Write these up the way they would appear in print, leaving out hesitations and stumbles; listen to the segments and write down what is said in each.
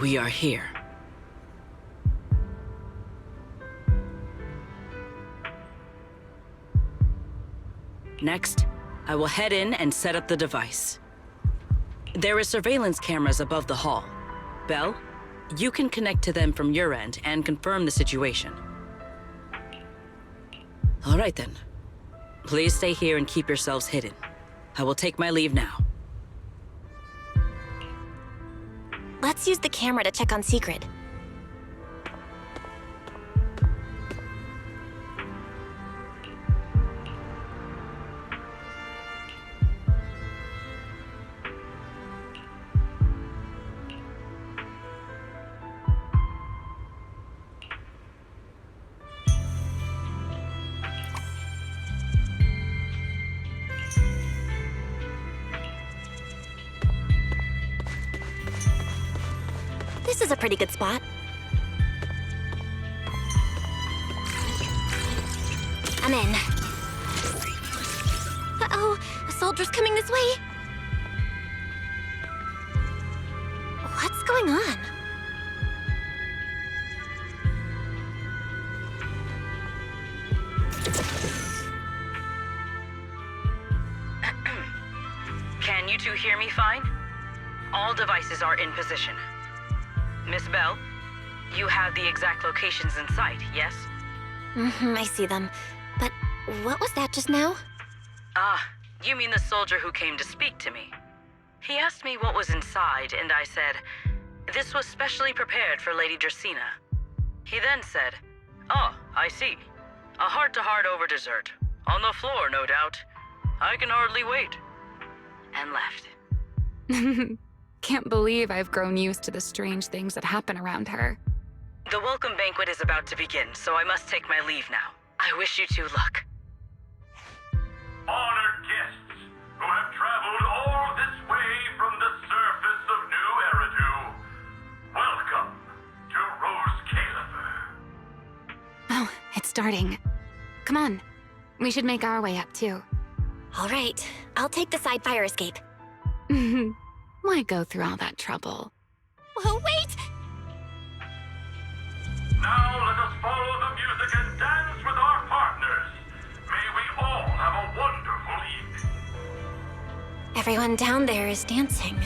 We are here. Next, I will head in and set up the device. There are surveillance cameras above the hall. Belle, you can connect to them from your end and confirm the situation. All right then. Please stay here and keep yourselves hidden. I will take my leave now. Let's use the camera to check on Secret. This is a pretty good spot. I'm in. Uh-oh, a soldier's coming this way. What's going on? Can you two hear me fine? All devices are in position. Miss Belle, you have the exact locations in sight, yes? I see them. But what was that just now? Ah, you mean the soldier who came to speak to me. He asked me what was inside, and I said, this was specially prepared for Lady Dracaena. He then said, oh, I see. A heart-to-heart over dessert. On the floor, no doubt. I can hardly wait. And left. Can't believe I've grown used to the strange things that happen around her. The welcome banquet is about to begin, so I must take my leave now. I wish you two luck. Honored guests who have traveled all this way from the surface of New Eridu, welcome to Rose Caliber. Oh, it's starting. Come on. We should make our way up, too. All right, I'll take the side fire escape. Why go through all that trouble? Whoa, wait! Now let us follow the music and dance with our partners. May we all have a wonderful evening. Everyone down there is dancing.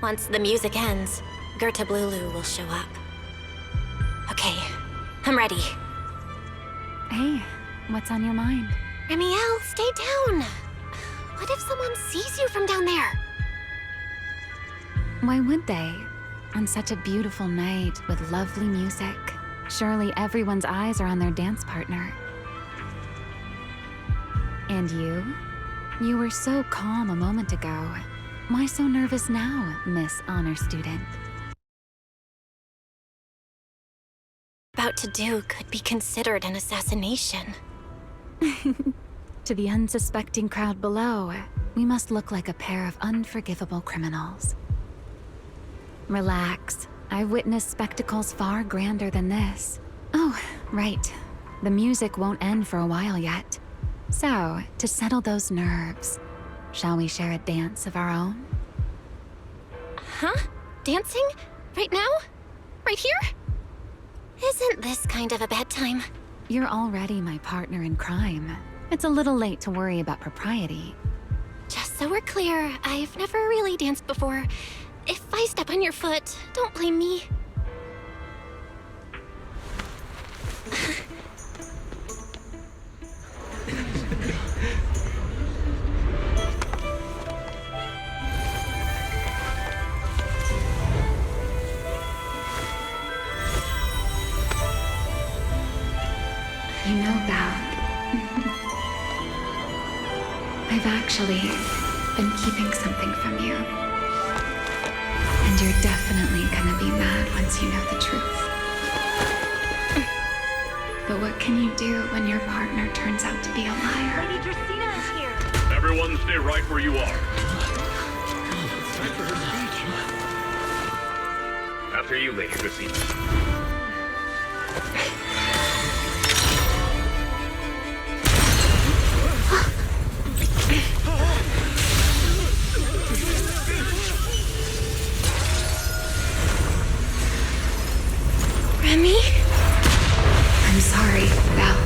Once the music ends, Gerta Blulu will show up. Okay, I'm ready. Hey, what's on your mind? Remiel, stay down. What if someone sees you from down there? Why would they? On such a beautiful night with lovely music, surely everyone's eyes are on their dance partner. And you? You were so calm a moment ago. Why so nervous now, Miss Honor Student? About to do could be considered an assassination. To the unsuspecting crowd below, we must look like a pair of unforgivable criminals. Relax. I've witnessed spectacles far grander than this. Oh, right. The music won't end for a while yet. So, to settle those nerves, shall we share a dance of our own? Huh? Dancing? Right now? Right here? Isn't this kind of a bad time? You're already my partner in crime. It's a little late to worry about propriety. Just so we're clear, I've never really danced before. If I step on your foot, don't blame me. You know, Val, I've actually been keeping something from you. And you're definitely gonna be mad once you know the truth. But what can you do when your partner turns out to be a liar? Lady Dracaena is here. Everyone stay right where you are. After you, Lady Dracaena. Remy? I'm sorry, Val.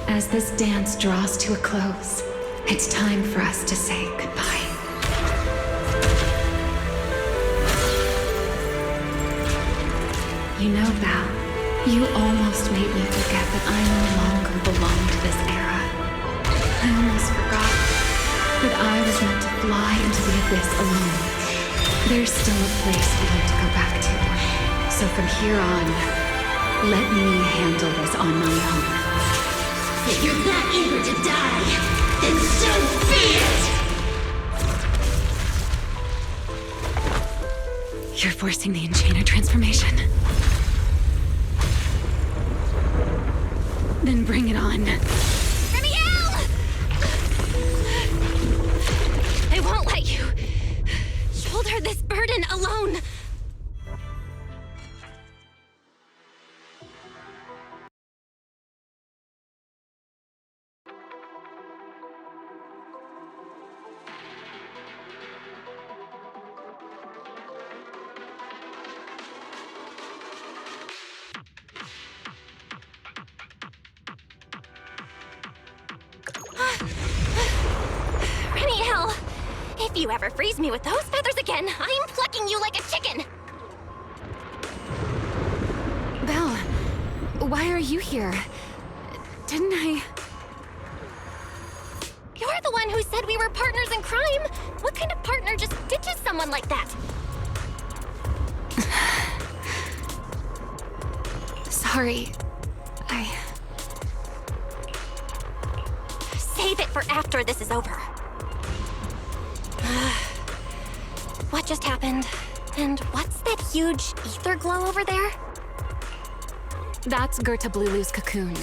As this dance draws to a close, it's time for us to say goodbye. You know, Val, you almost made me forget that I no longer belong to this era. I almost forgot that I was meant to fly into the abyss alone. There's still a place for you to go back to. So from here on, let me handle this on my own. If you're that eager to die, then so be it! You're forcing the Enchanter transformation. Then bring it on. Remiel! I won't let you shoulder this burden alone. Remiel! If you ever freeze me with those feathers again, I'm plucking you like a chicken! Belle, why are you here? Didn't I... You're the one who said we were partners in crime! What kind of partner just ditches someone like that? Sorry. Save it for after this is over. What just happened? And what's that huge ether glow over there? That's Gerta-Blulu's cocoon.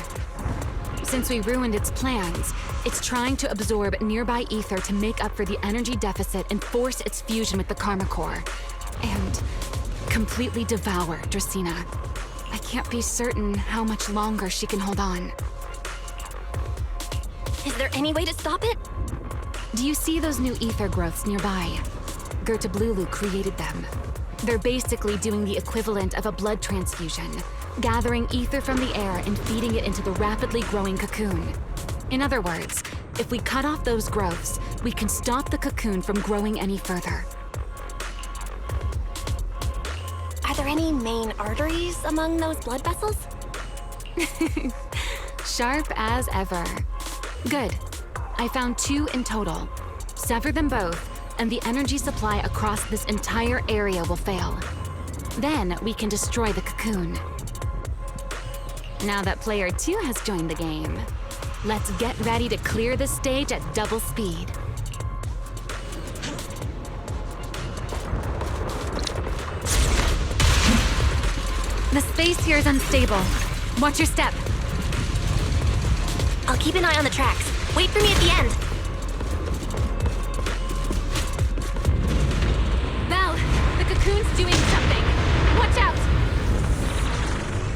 Since we ruined its plans, it's trying to absorb nearby ether to make up for the energy deficit and force its fusion with the Karma Core. And completely devour Dracaena. I can't be certain how much longer she can hold on. Is there any way to stop it? Do you see those new ether growths nearby? Gerta-Blulu created them. They're basically doing the equivalent of a blood transfusion, gathering ether from the air and feeding it into the rapidly growing cocoon. In other words, if we cut off those growths, we can stop the cocoon from growing any further. Are there any main arteries among those blood vessels? Sharp as ever. Good. I found 2 in total. Sever them both, and the energy supply across this entire area will fail. Then we can destroy the cocoon. Now that player 2 has joined the game, let's get ready to clear the stage at double speed. The space here is unstable. Watch your step. I'll keep an eye on the tracks. Wait for me at the end. Val, the cocoon's doing something. Watch out!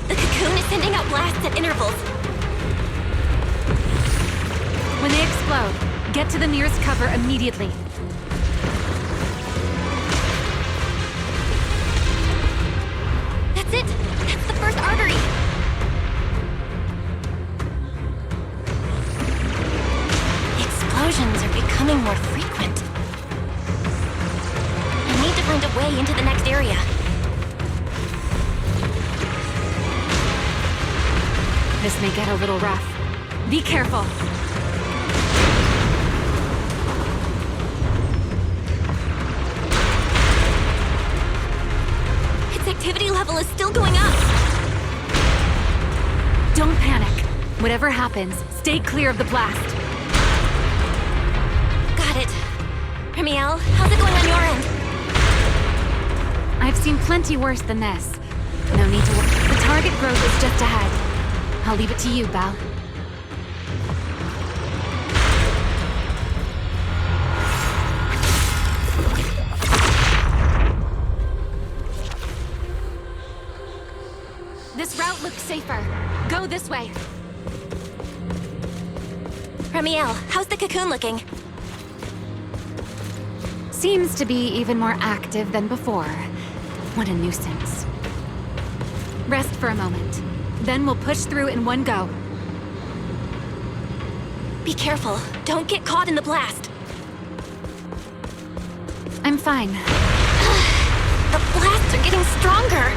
The cocoon is sending out blasts at intervals. When they explode, get to the nearest cover immediately. That's it! That's the first artery! The explosions are becoming more frequent. I need to find a way into the next area. This may get a little rough. Be careful. Its activity level is still going up. Don't panic. Whatever happens, stay clear of the blast. Got it. Remiel, how's it going on your end? I've seen plenty worse than this. No need to worry. The target growth is just ahead. I'll leave it to you, Val. This route looks safer. Go this way. Remiel, how's the cocoon looking? Seems to be even more active than before. What a nuisance. Rest for a moment. Then we'll push through in one go. Be careful. Don't get caught in the blast. I'm fine. The blasts are getting stronger.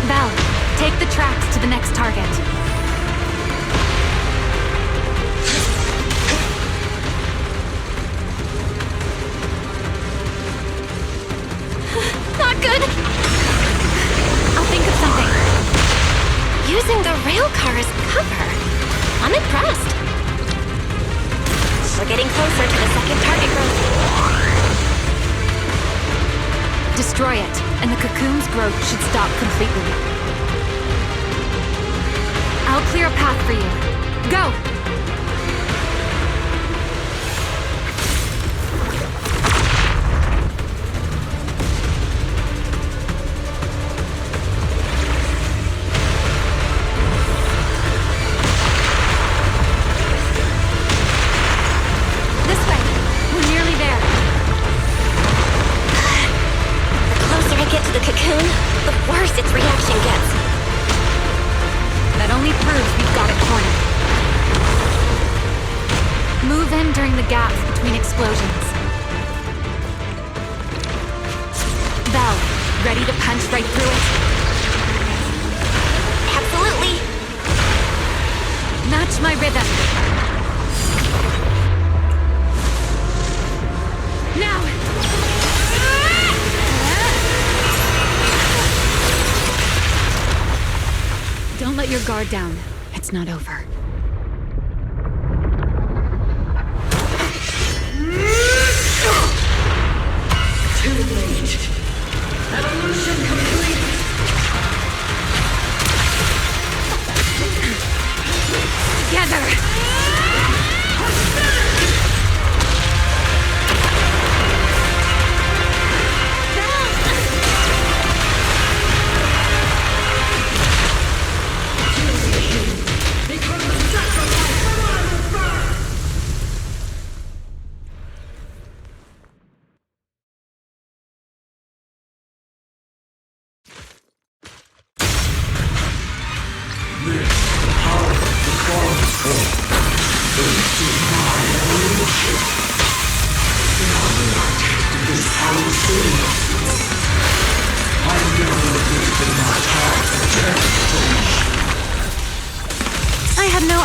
Val, take the tracks to the next target. Not good! I'll think of something. Using the rail car as cover. I'm impressed. We're getting closer to the second target growth. Destroy it, and the cocoon's growth should stop completely. I'll clear a path for you. Go! This way. We're nearly there. The closer I get to the cocoon, the worse its reaction gets. That only proves we've got it cornered. Move in during the gaps between explosions. Val, ready to punch right through it? Absolutely. Match my rhythm. Now! Don't let your guard down. It's not over. Too late. Evolution complete. Together!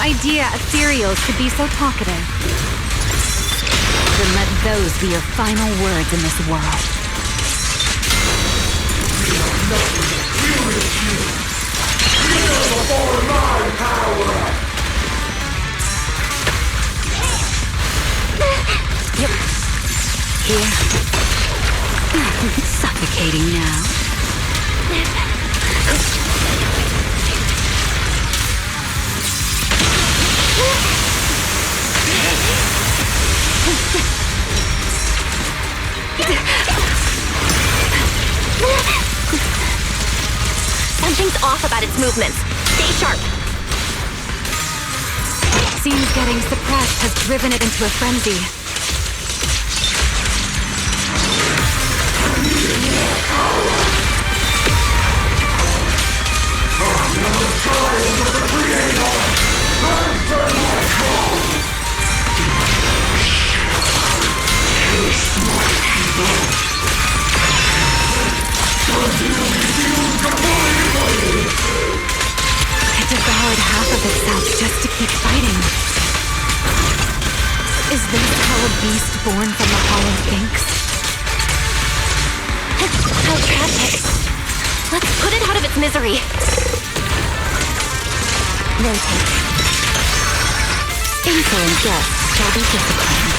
idea ethereals could be so talkative. Then let those be your final words in this world. Yep. Here. Suffocating now. Something's off about its movements. Stay sharp. Seems getting suppressed has driven it into a frenzy. It devoured half of itself just to keep fighting. Is this how a beast born from the hollow thinks? How tragic. Let's put it out of its misery. Rotate. Insolent guests shall be disciplined.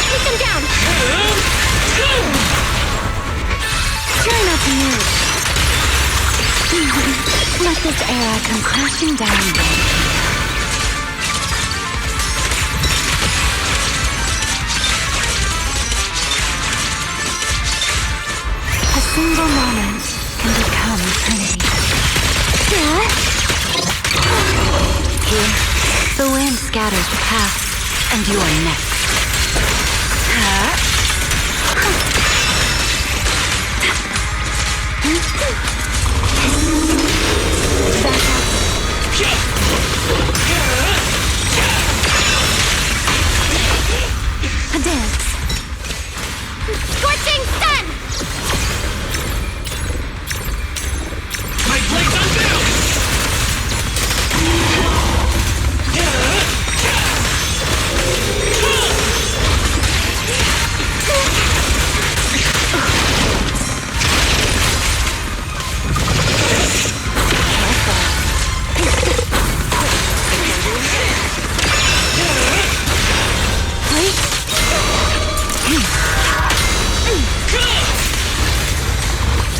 Take them down! Try not to move. Let this era come crashing down again. A single moment can become eternity. Here, the wind scatters the past, and you are next. A dance. Scorching sun! My blade's on down!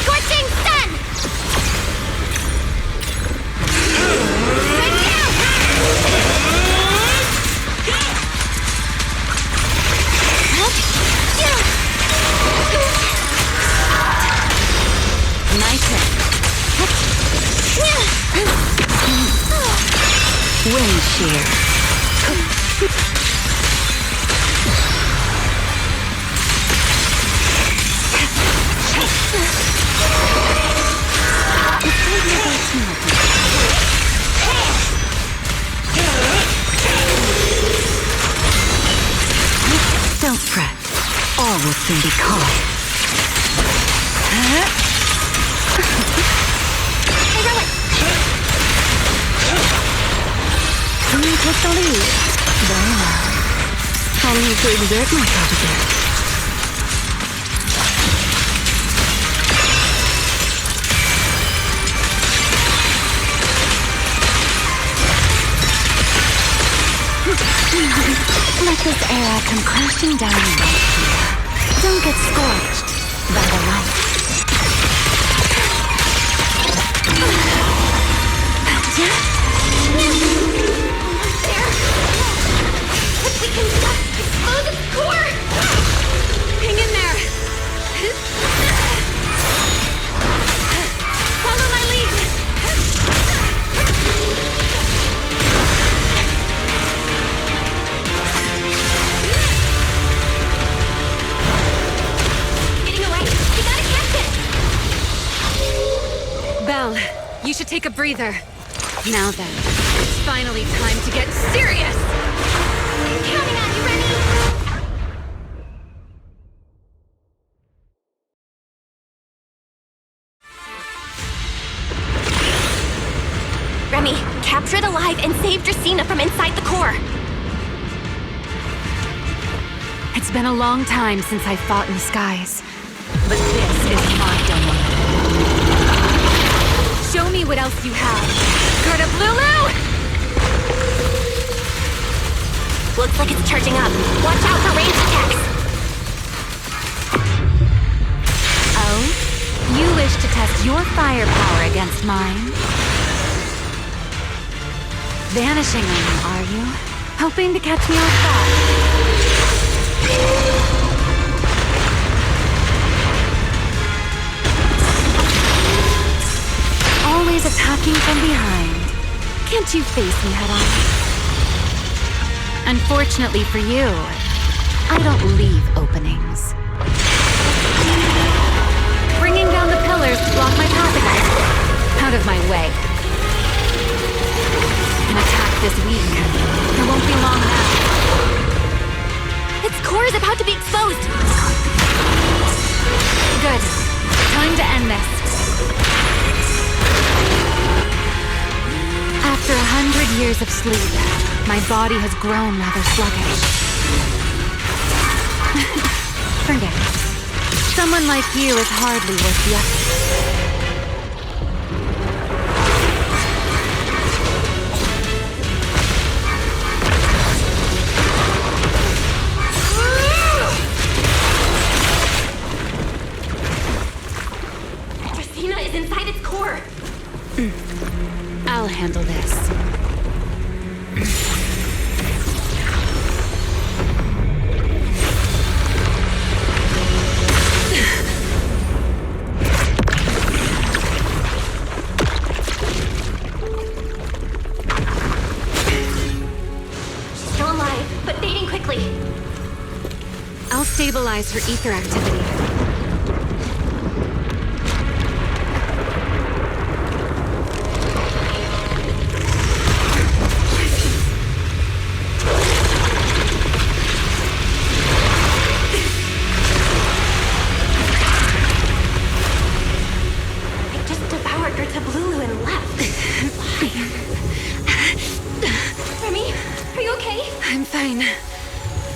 Scorching sun! Wind shear. Don't fret. All will soon be calm. You took the lead. Very well. I need to exert myself a bit. Let this era come crashing down right here. Don't get scorched by the light. We can just explode its core! Hang in there! Follow my lead! Getting away! We gotta catch it! Belle, you should take a breather. Now then, it's finally time to get serious! Counting on you, Remy! Remy, Capture it alive and save Dracaena from inside the core. It's been a long time since I fought in the skies, but this is my domain. Show me what else you have. Gerda Lulu! Looks like it's charging up. Watch out for ranged attacks. Oh? You wish to test your firepower against mine? Vanishing on me, are you? Hoping to catch me off guard? Always attacking from behind. Can't you face me head on? Unfortunately for you, I don't leave openings. Bringing down the pillars to block my path again. Out of my way. An attack this week. It won't be long now. Its core is about to be exposed. Good. Time to end this. After 100 years of sleep, my body has grown rather sluggish. Forget it. Someone like you is hardly worth the effort. Dracaena is inside its core. I'll handle this. She's still alive, but fading quickly. I'll stabilize her ether activity.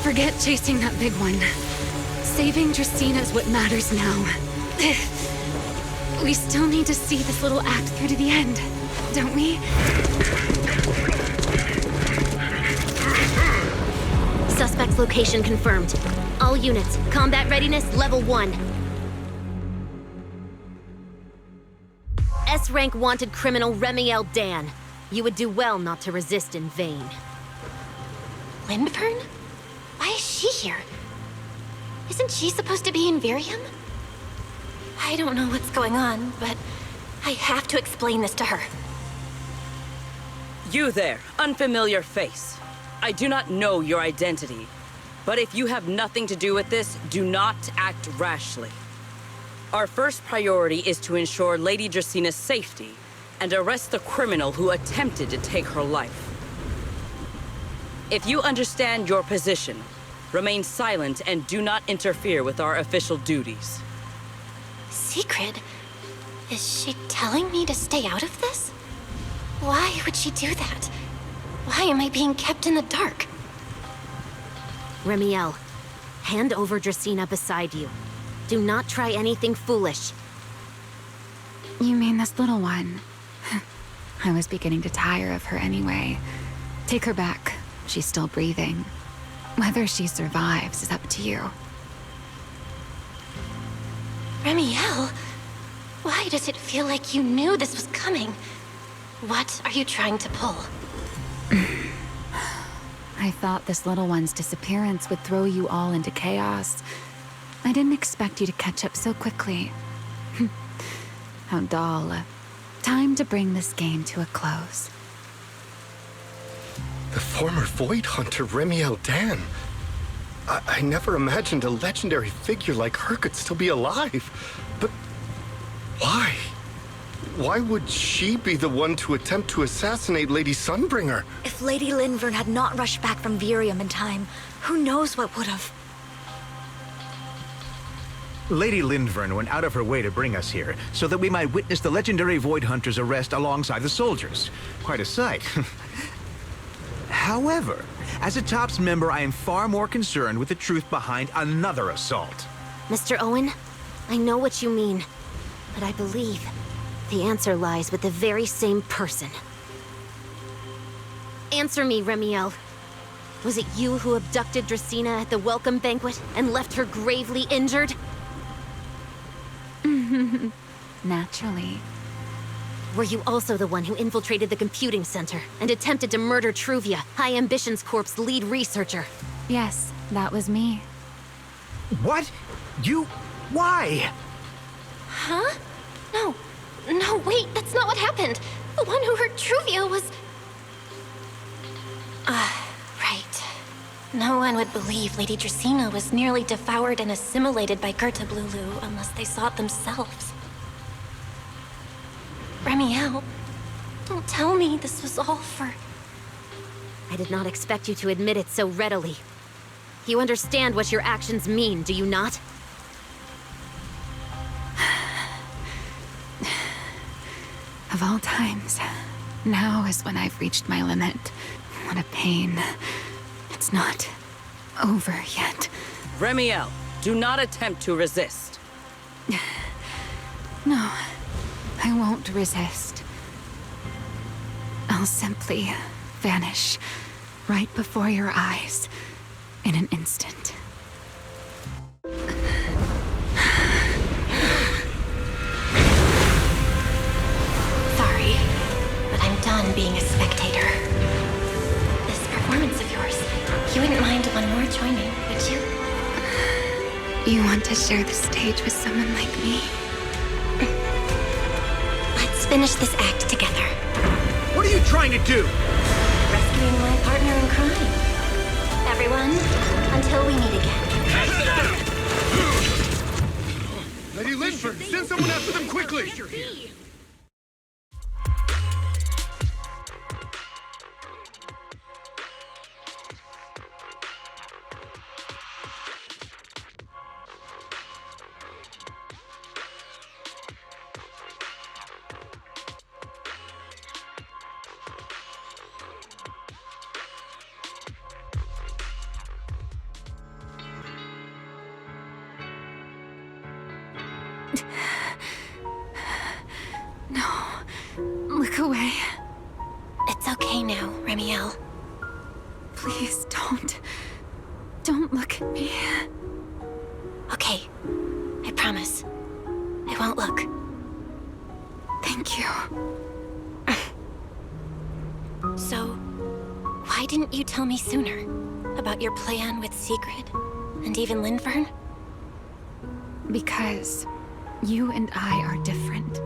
Forget chasing that big one. Saving Dracaena is what matters now. We still need to see this little act through to the end, don't we? Suspect's location confirmed. All units, combat readiness level 1. S-rank wanted criminal Remiel Dan. You would do well not to resist in vain. Lindburn? Why is she here? Isn't she supposed to be in Virium? I don't know what's going on, but I have to explain this to her. You there, unfamiliar face. I do not know your identity, but if you have nothing to do with this, do not act rashly. Our first priority is to ensure Lady Draceena's safety and arrest the criminal who attempted to take her life. If you understand your position, remain silent and do not interfere with our official duties. Secret? Is she telling me to stay out of this? Why would she do that? Why am I being kept in the dark? Remiel, hand over Dracaena beside you. Do not try anything foolish. You mean this little one? I was beginning to tire of her anyway. Take her back. She's still breathing. Whether she survives is up to you. Remiel, why does it feel like you knew this was coming? What are you trying to pull? I thought this little one's disappearance would throw you all into chaos. I didn't expect you to catch up so quickly. How dull. Time to bring this game to a close. The former Void Hunter Remiel Dan. I never imagined a legendary figure like her could still be alive. But why? Why would she be the one to attempt to assassinate Lady Sunbringer? If Lady Lindburn had not rushed back from Virium in time, who knows what would have. Lady Lindvern went out of her way to bring us here, so that we might witness the legendary Void Hunter's arrest alongside the soldiers. Quite a sight. However, as a TOPS member, I am far more concerned with the truth behind another assault. Mr. Owen, I know what you mean, but I believe the answer lies with the very same person. Answer me, Remiel. Was it you who abducted Dracena at the welcome banquet and left her gravely injured? Naturally. Were you also the one who infiltrated the computing center and attempted to murder Truvia, High Ambitions Corp's lead researcher? Yes, that was me. What? You... why? Huh? No, wait, that's not what happened. The one who hurt Truvia was... right. No one would believe Lady Dracena was nearly devoured and assimilated by Gerta Blulu unless they saw it themselves. Remiel, don't tell me this was all for... I did not expect you to admit it so readily. You understand what your actions mean, do you not? Of all times, now is when I've reached my limit. What a pain. It's not over yet. Remiel, do not attempt to resist. No, I won't resist. I'll simply vanish right before your eyes in an instant. Sorry, but I'm done being a spectator. This performance of yours, you wouldn't mind one more joining, would you? You want to share the stage with someone like me? Let's finish this act together. What are you trying to do? Rescuing my partner in crime. Everyone, until we meet again. Lady Lindford, send someone after them quickly! No, look away. It's okay now, Remiel. Please don't look at me. Okay, I promise. I won't look. Thank you. So, why didn't you tell me sooner about your plan with Sigrid and even Lindvern? Because you and I are different.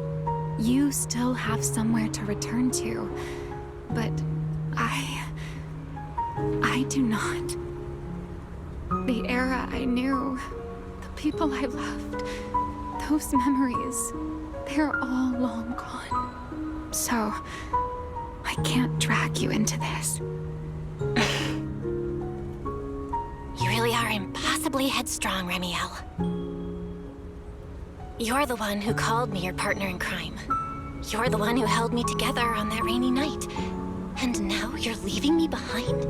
You still have somewhere to return to, but I do not. The era I knew, the people I loved, those memories, they're all long gone. So, I can't drag you into this. You really are impossibly headstrong, Remiel. You're the one who called me your partner in crime. You're the one who held me together on that rainy night. And now you're leaving me behind?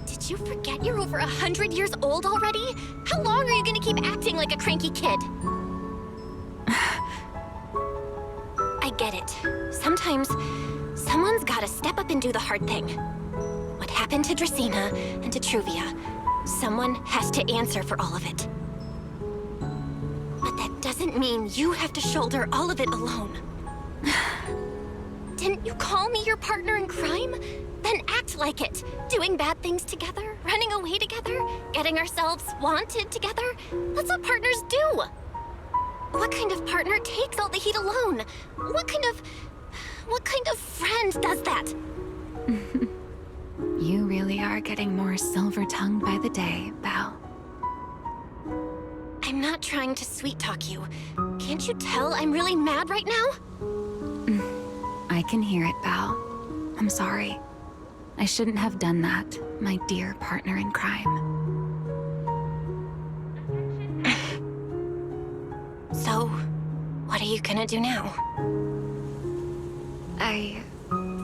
Did you forget you're over 100 years old already? How long are you gonna keep acting like a cranky kid? I get it. Sometimes, someone's gotta step up and do the hard thing. What happened to Dracena and to Truvia, someone has to answer for all of it. But that doesn't mean you have to shoulder all of it alone. Didn't you call me your partner in crime? Then act like it. Doing bad things together, running away together, getting ourselves wanted together. That's what partners do. What kind of partner takes all the heat alone? What kind of friend does that? You really are getting more silver-tongued by the day, Belle. I'm not trying to sweet-talk you. Can't you tell I'm really mad right now? I can hear it, Belle. I'm sorry. I shouldn't have done that, my dear partner in crime. So, what are you gonna do now? I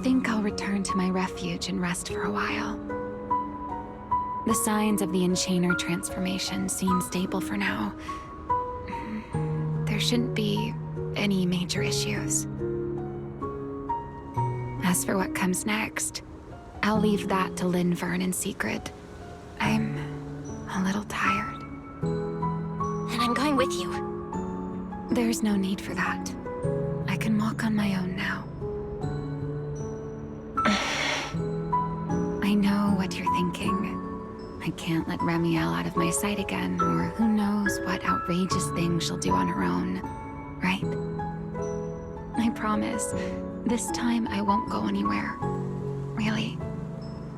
think I'll return to my refuge and rest for a while. The signs of the Enchainer transformation seem stable for now. There shouldn't be any major issues. As for what comes next, I'll leave that to Linvern in secret. I'm a little tired. And I'm going with you. There's no need for that. I can walk on my own now. I know what you're thinking. I can't let Remiel out of my sight again, or who knows what outrageous thing she'll do on her own, right? I promise, this time I won't go anywhere. Really.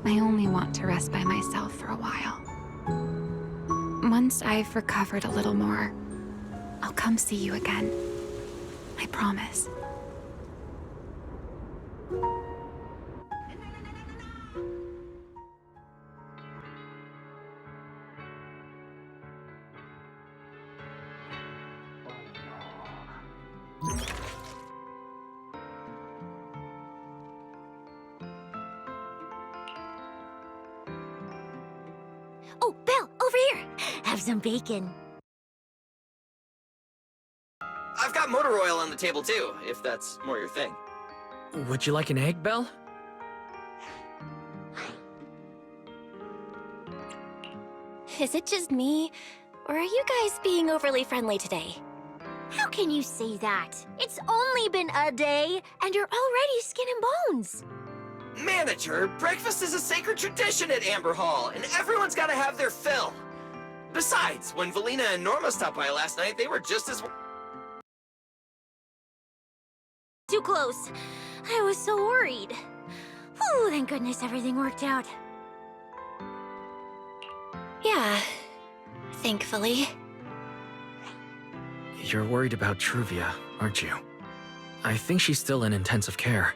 I only want to rest by myself for a while. Once I've recovered a little more, I'll come see you again. I promise. Oh, Belle, over here! Have some bacon. I've got motor oil on the table too, if that's more your thing. Would you like an egg, Belle? Is it just me? Or are you guys being overly friendly today? How can you say that? It's only been a day, and you're already skin and bones. Manager, breakfast is a sacred tradition at Amber Hall, and everyone's gotta have their fill. Besides, when Valina and Norma stopped by last night, they were just as... Too close. I was so worried. Whew, thank goodness everything worked out. Yeah, thankfully. You're worried about Truvia, aren't you? I think she's still in intensive care.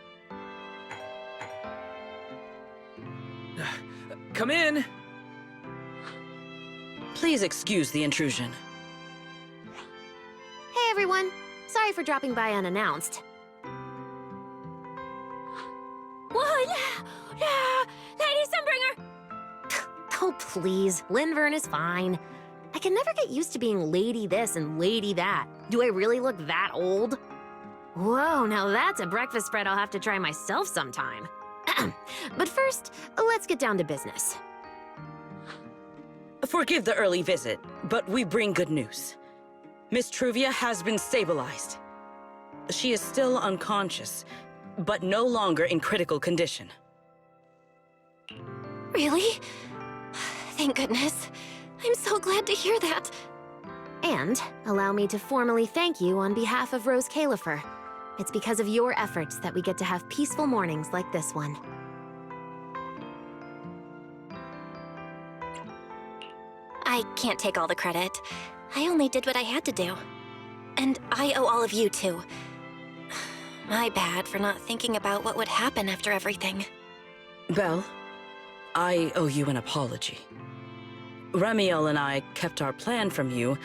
Come in! Please excuse the intrusion. Hey everyone, sorry for dropping by unannounced. Whoa, yeah, Lady Sunbringer! Oh please, Linvern is fine. I can never get used to being lady this and lady that. Do I really look that old? Whoa, now that's a breakfast spread I'll have to try myself sometime. But first, let's get down to business. Forgive the early visit, but we bring good news. Miss Truvia has been stabilized. She is still unconscious, but no longer in critical condition. Really? Thank goodness. I'm so glad to hear that. And allow me to formally thank you on behalf of Rose Califer. It's because of your efforts that we get to have peaceful mornings like this one. I can't take all the credit. I only did what I had to do. And I owe all of you too. My bad for not thinking about what would happen after everything. Belle, I owe you an apology. Remiel and I kept our plan from you,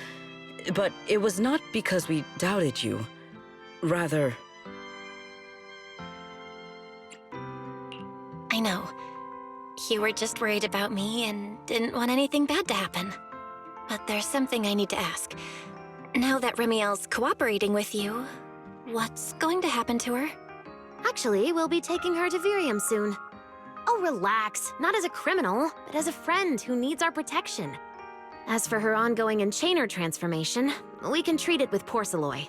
but it was not because we doubted you. Rather... I know. You were just worried about me and didn't want anything bad to happen. But there's something I need to ask. Now that Remiel's cooperating with you, what's going to happen to her? Actually, we'll be taking her to Virium soon. Oh, relax. Not as a criminal, but as a friend who needs our protection. As for her ongoing Enchainer transformation, we can treat it with Porceloy.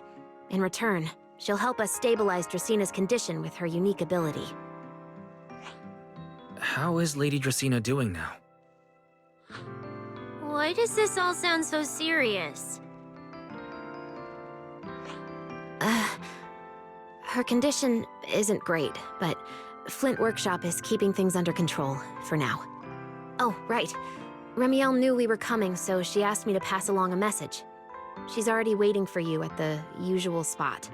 In return, she'll help us stabilize Dracina's condition with her unique ability. How is Lady Dracina doing now? Why does this all sound so serious? Her condition isn't great, but Flint Workshop is keeping things under control, for now. Oh, right. Remiel knew we were coming, so she asked me to pass along a message. She's already waiting for you at the usual spot.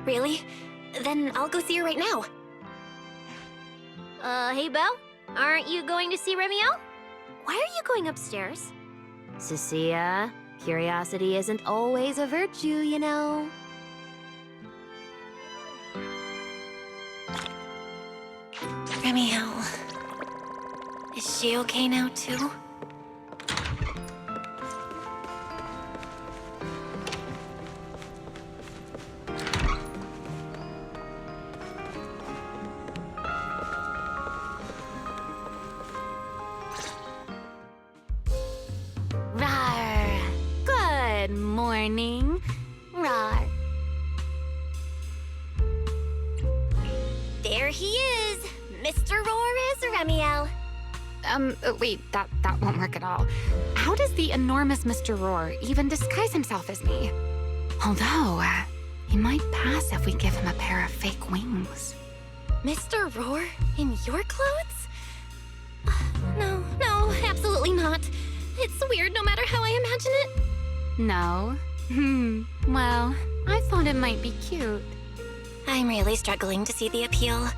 Really? Then I'll go see her right now. Hey Belle? Aren't you going to see Remiel? Why are you going upstairs? Cecilia, Curiosity isn't always a virtue, you know. Remiel. Is she okay now, too? Rar. Good morning. Rar. There he is! Mr. Roar is Remiel. Wait, that won't work at all. How does the enormous Mr. Roar even disguise himself as me? Although, he might pass if we give him a pair of fake wings. Mr. Roar in your clothes? No, absolutely not. It's weird no matter how I imagine it. No? Well, I thought it might be cute. I'm really struggling to see the appeal.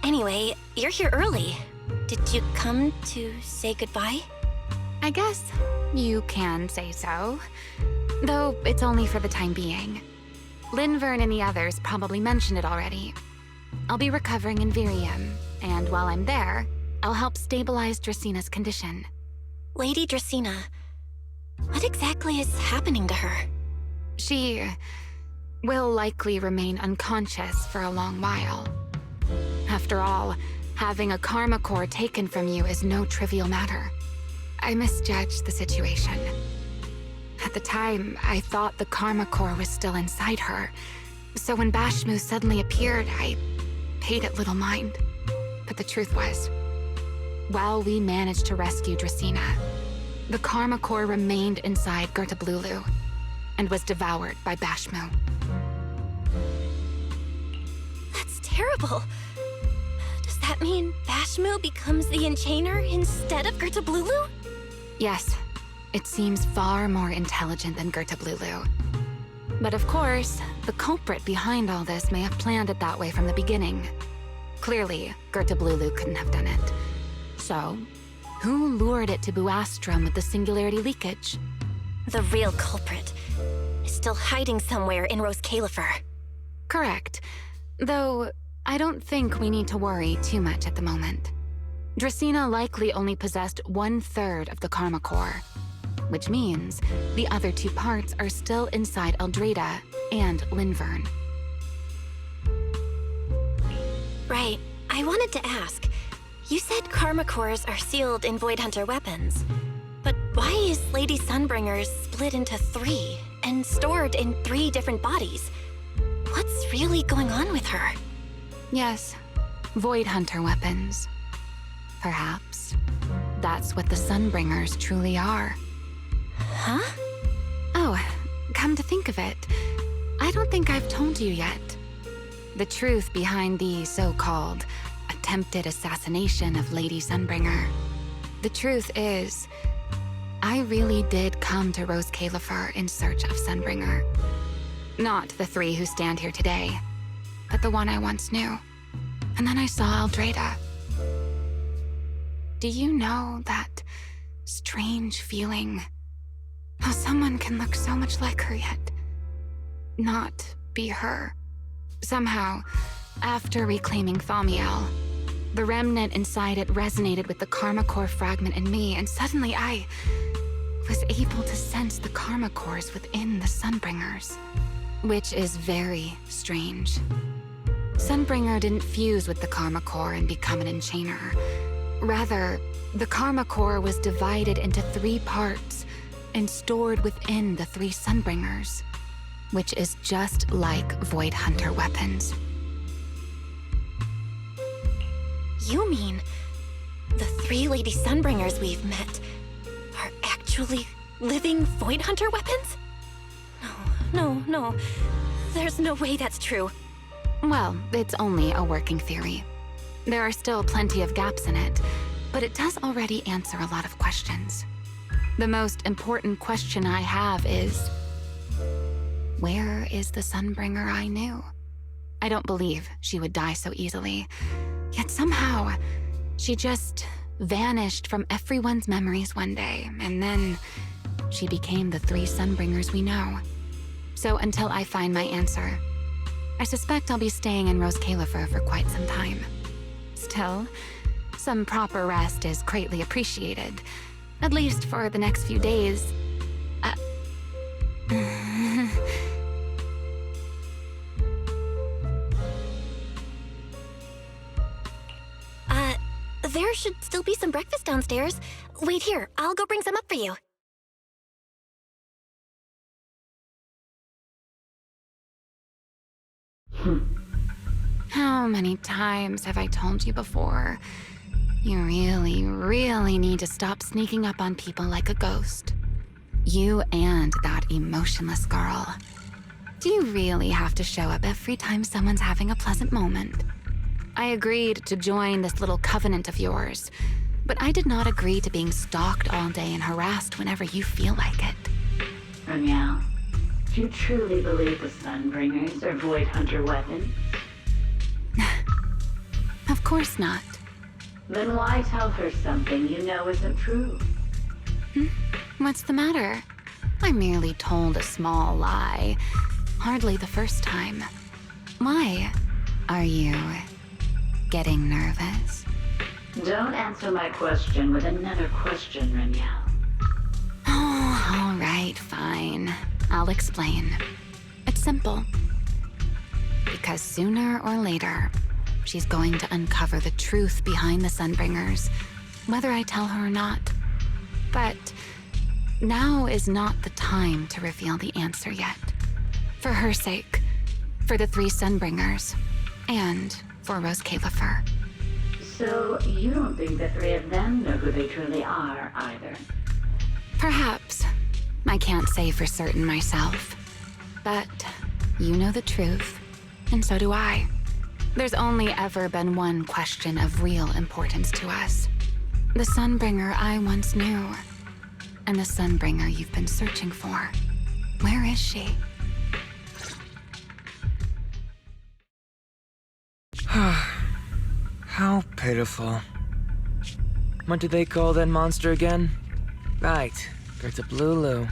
Anyway, you're here early. Did you come to say goodbye? I guess you can say so. Though it's only for the time being. Linvern and the others probably mentioned it already. I'll be recovering in Virium, and while I'm there, I'll help stabilize Dracina's condition. Lady Dracina, what exactly is happening to her? She will likely remain unconscious for a long while. After all, having a karma core taken from you is no trivial matter. I misjudged the situation. At the time, I thought the karma core was still inside her. So when Bashmu suddenly appeared, I paid it little mind. But the truth was, while we managed to rescue Dracina, the karma core remained inside Gertablulu and was devoured by Bashmu. That's terrible. Does that mean Bashmu becomes the Enchainer instead of Gertablulu? Yes, it seems far more intelligent than Gertablulu. But of course, the culprit behind all this may have planned it that way from the beginning. Clearly, Gertablulu couldn't have done it. So, who lured it to Buastrum with the singularity leakage? The real culprit is still hiding somewhere in Rose Califer. Correct. Though, I don't think we need to worry too much at the moment. Dracina likely only possessed 1/3 of the karma core, which means the other 2 parts are still inside Eldrada and Linvern. Right. I wanted to ask. You said karma cores are sealed in Void Hunter weapons. But why is Lady Sunbringer's split into 3 and stored in 3 different bodies? What's really going on with her? Yes, Void Hunter weapons. Perhaps that's what the Sunbringers truly are. Huh? Oh, come to think of it, I don't think I've told you yet. The truth behind the so-called attempted assassination of Lady Sunbringer. The truth is, I really did come to Rose Califer in search of Sunbringer. Not the 3 who stand here today, but the one I once knew. And then I saw Eldrada. Do you know that strange feeling? How someone can look so much like her yet not be her. Somehow, after reclaiming Thaumiel, the remnant inside it resonated with the karma core fragment in me, and suddenly I was able to sense the karma cores within the Sunbringers, which is very strange. Sunbringer didn't fuse with the karma core and become an enchainer. Rather, the karma core was divided into 3 parts and stored within the 3 Sunbringers, which is just like Void Hunter weapons. You mean the 3 Lady Sunbringers we've met are actually living Void Hunter weapons? No. There's no way that's true. Well, it's only a working theory. There are still plenty of gaps in it, but it does already answer a lot of questions. The most important question I have is, where is the Sunbringer I knew? I don't believe she would die so easily. Yet somehow, she just vanished from everyone's memories one day, and then she became the 3 Sunbringers we know. So until I find my answer, I suspect I'll be staying in Rose Califer for quite some time. Still, some proper rest is greatly appreciated, at least for the next few days. There should still be some breakfast downstairs. Wait here, I'll go bring some up for you. How many times have I told you before? You really, really need to stop sneaking up on people like a ghost. You and that emotionless girl. Do you really have to show up every time someone's having a pleasant moment? I agreed to join this little covenant of yours, but I did not agree to being stalked all day and harassed whenever you feel like it. Ramiel, do you truly believe the Sunbringers are Void Hunter weapons? Of course not. Then why tell her something you know isn't true? What's the matter? I merely told a small lie. Hardly the first time. Why? Are you getting nervous? Don't answer my question with another question, Ramiel. Oh, all right, fine. I'll explain. It's simple. Because sooner or later, she's going to uncover the truth behind the Sunbringers, whether I tell her or not. But now is not the time to reveal the answer yet. For her sake, for the 3 Sunbringers, and for Rose Califer. So you don't think the 3 of them know who they truly are, either? Perhaps. I can't say for certain myself. But you know the truth, and so do I. There's only ever been one question of real importance to us. The Sunbringer I once knew, and the Sunbringer you've been searching for. Where is she? How pitiful. What do they call that monster again? Right, Gertablulu.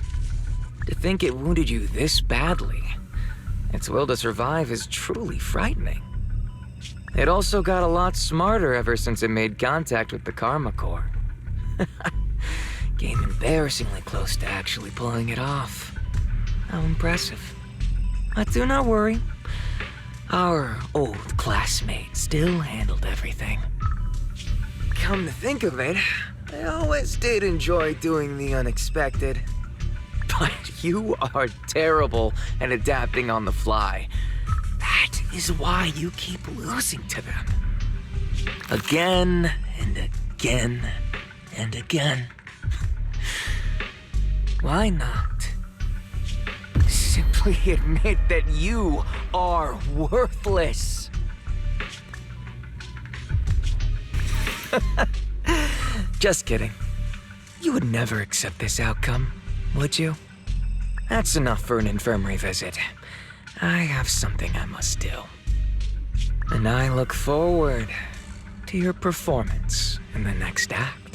To think it wounded you this badly. Its will to survive is truly frightening. It also got a lot smarter ever since it made contact with the Karma Core. Came embarrassingly close to actually pulling it off. How impressive. But do not worry. Our old classmate still handled everything. Come to think of it, I always did enjoy doing the unexpected. But you are terrible at adapting on the fly. That is why you keep losing to them. Again and again and again. Why not? Simply admit that you are worthless. Just kidding. You would never accept this outcome, would you? That's enough for an infirmary visit. I have something I must do. And I look forward to your performance in the next act.